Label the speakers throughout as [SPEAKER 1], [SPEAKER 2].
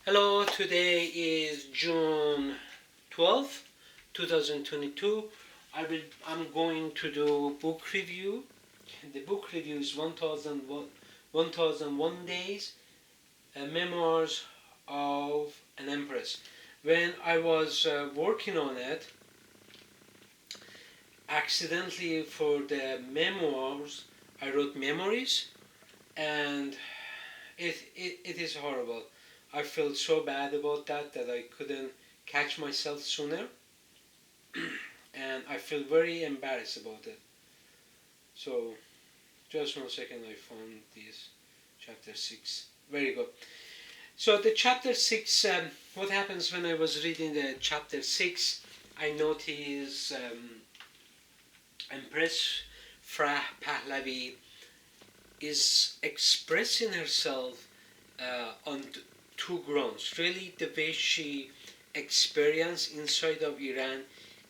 [SPEAKER 1] Hello, today is June 12th, 2022. I'm going to do book review. The book review is 1001 Days, Memoirs of an Empress. When I was working on it, accidentally for the memoirs, I wrote memories, and it is horrible. I felt so bad about that I couldn't catch myself sooner, and I feel very embarrassed about it. So, just 1 second, I found this chapter 6. Very good. So, the chapter 6, what happens when I was reading the chapter 6, I noticed Empress Farah Pahlavi is expressing herself on two grounds. Really, the way she experienced inside of Iran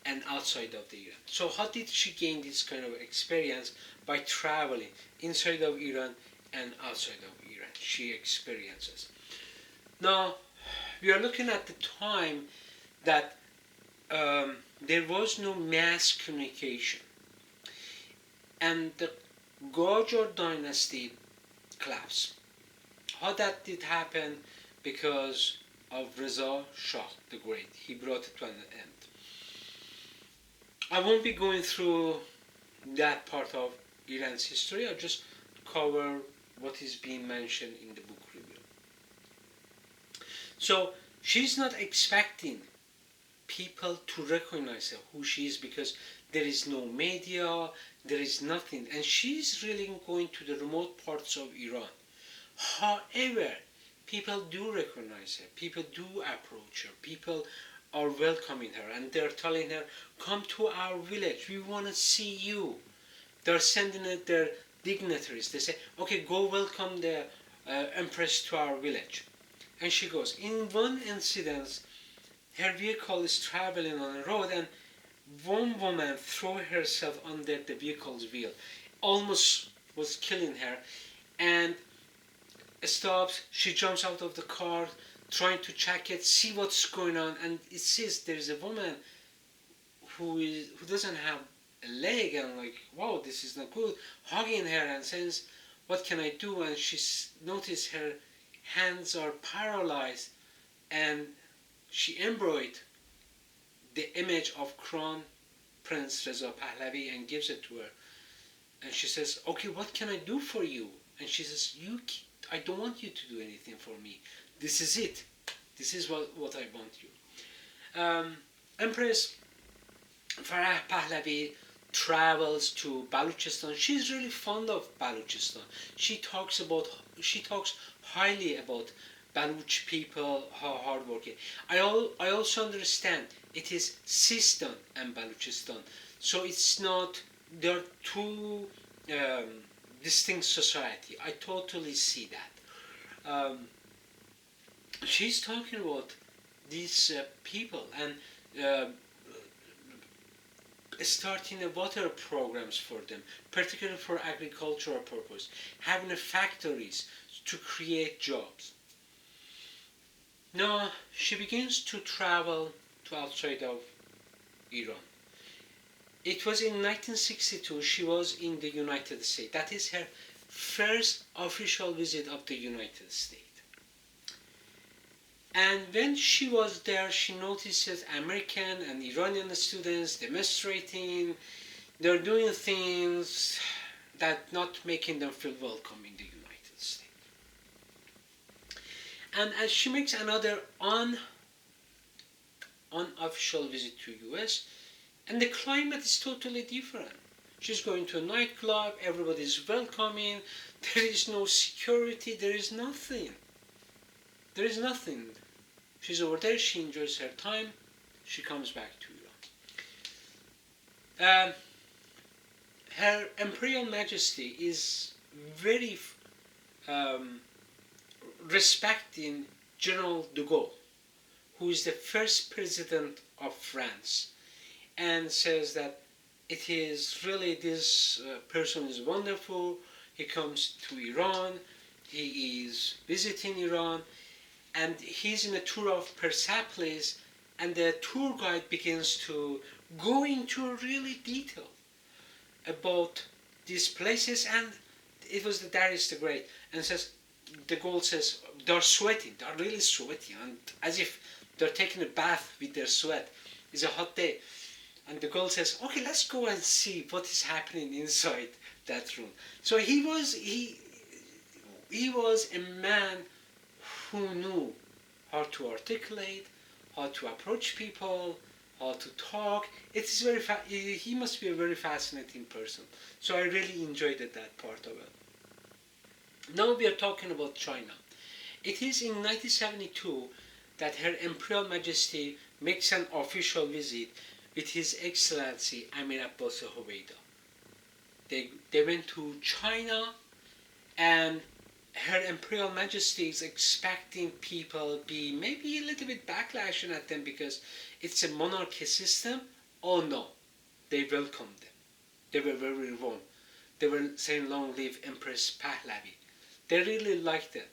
[SPEAKER 1] and outside of the Iran. So, how did she gain this kind of experience? By traveling inside of Iran and outside of Iran. She experiences. Now, we are looking at the time that there was no mass communication, and the Gojor dynasty collapsed. How that did happen? Because of Reza Shah the Great. He brought it to an end. I won't be going through that part of Iran's history. I'll just cover what is being mentioned in the book review. So she's not expecting people to recognize her, who she is, because there is no media, there is nothing, and she's really going to the remote parts of Iran. However, people do recognize her, people do approach her, people are welcoming her, and they're telling her, come to our village, we want to see you. They're sending it their dignitaries. They say, okay, go welcome the Empress to our village. And she goes. In one incident, her vehicle is traveling on a road, and one woman threw herself under the vehicle's wheel, almost was killing her, and stops. She jumps out of the car, trying to check it, see what's going on, and it says there's a woman who doesn't have a leg, and like, wow, this is not good, hugging her and says, what can I do? And she noticed her hands are paralyzed, and she embroidered the image of Crown Prince Reza Pahlavi and gives it to her. And she says, okay, what can I do for you? And she says, I don't want you to do anything for me. This is it. This is what I want you. Empress Farah Pahlavi travels to Balochistan. She's really fond of Balochistan. She talks highly about Baloch people, how hardworking. I also understand it is Sistan and Balochistan, so it's not. They're two distinct society. I totally see that. She's talking about these people and starting a water programs for them, particularly for agricultural purpose, having factories to create jobs. Now she begins to travel to outside of Iran. It was in 1962 she was in the United States. That is her first official visit of the United States. And when she was there, she notices American and Iranian students demonstrating. They're doing things that not making them feel welcome in the United States. And as she makes another unofficial visit to US, and the climate is totally different. She's going to a nightclub, everybody's welcoming, there is no security, there is nothing. There is nothing. She's over there, she enjoys her time, she comes back to Iran. Her Imperial Majesty is very respecting General de Gaulle, who is the first president of France, and says that it is really this person is wonderful. He comes to Iran, he is visiting Iran, and he's in a tour of Persepolis, and the tour guide begins to go into really detail about these places, and it was the Darius the Great, and says, the girl says, they're sweating, they're really sweaty, and as if they're taking a bath with their sweat. It's a hot day. And the girl says, okay, let's go and see what is happening inside that room. So he was a man who knew how to articulate, how to approach people, how to talk. It is he must be a very fascinating person. So I really enjoyed that part of it. Now we are talking about China. It is in 1972 that Her Imperial Majesty makes an official visit with His Excellency Amir Abbas Hoveida. They went to China, and Her Imperial Majesty is expecting people be maybe a little bit backlashing at them because it's a monarchy system. Oh no, they welcomed them. They were very warm. They were saying long live Empress Pahlavi. They really liked it.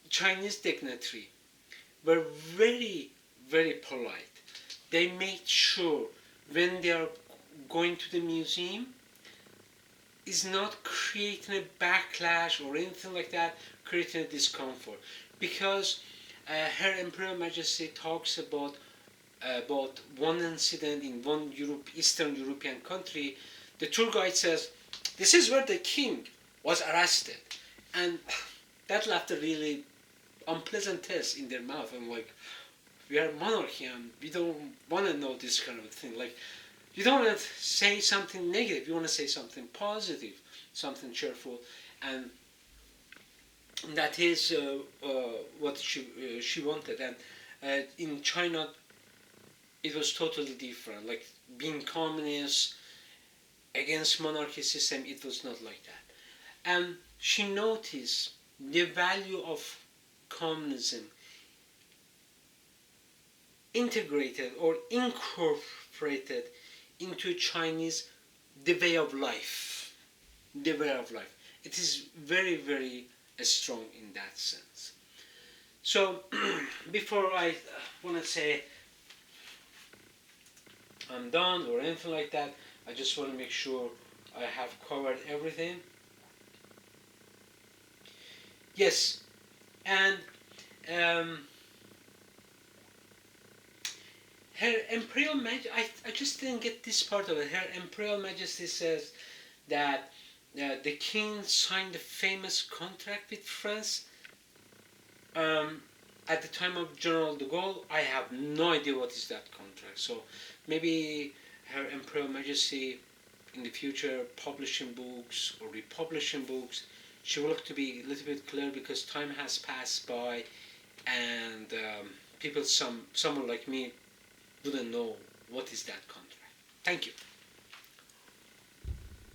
[SPEAKER 1] Chinese dignitary were very, very polite. They made sure when they are going to the museum is not creating a backlash or anything like that, creating a discomfort. Because Her Imperial Majesty talks about one incident in one Eastern European country. The tour guide says, this is where the king was arrested. And that left a really unpleasant taste in their mouth. I'm like, we are monarchy and we don't want to know this kind of thing. Like, you don't want to say something negative, you want to say something positive, something cheerful. And that is what she wanted. And in China, it was totally different. Like, being communist, against monarchy system, it was not like that. And she noticed the value of communism integrated or incorporated into Chinese the way of life. The way of life. It is very, very strong in that sense. So before I want to say I'm done or anything like that, I just want to make sure I have covered everything. Yes, and Her Imperial Majesty, I just didn't get this part of it. Her Imperial Majesty says that the king signed a famous contract with France at the time of General de Gaulle. I have no idea what is that contract. So maybe Her Imperial Majesty in the future publishing books or republishing books, she will look to be a little bit clear because time has passed by, and people, someone like me, wouldn't know what is that contract. Thank you.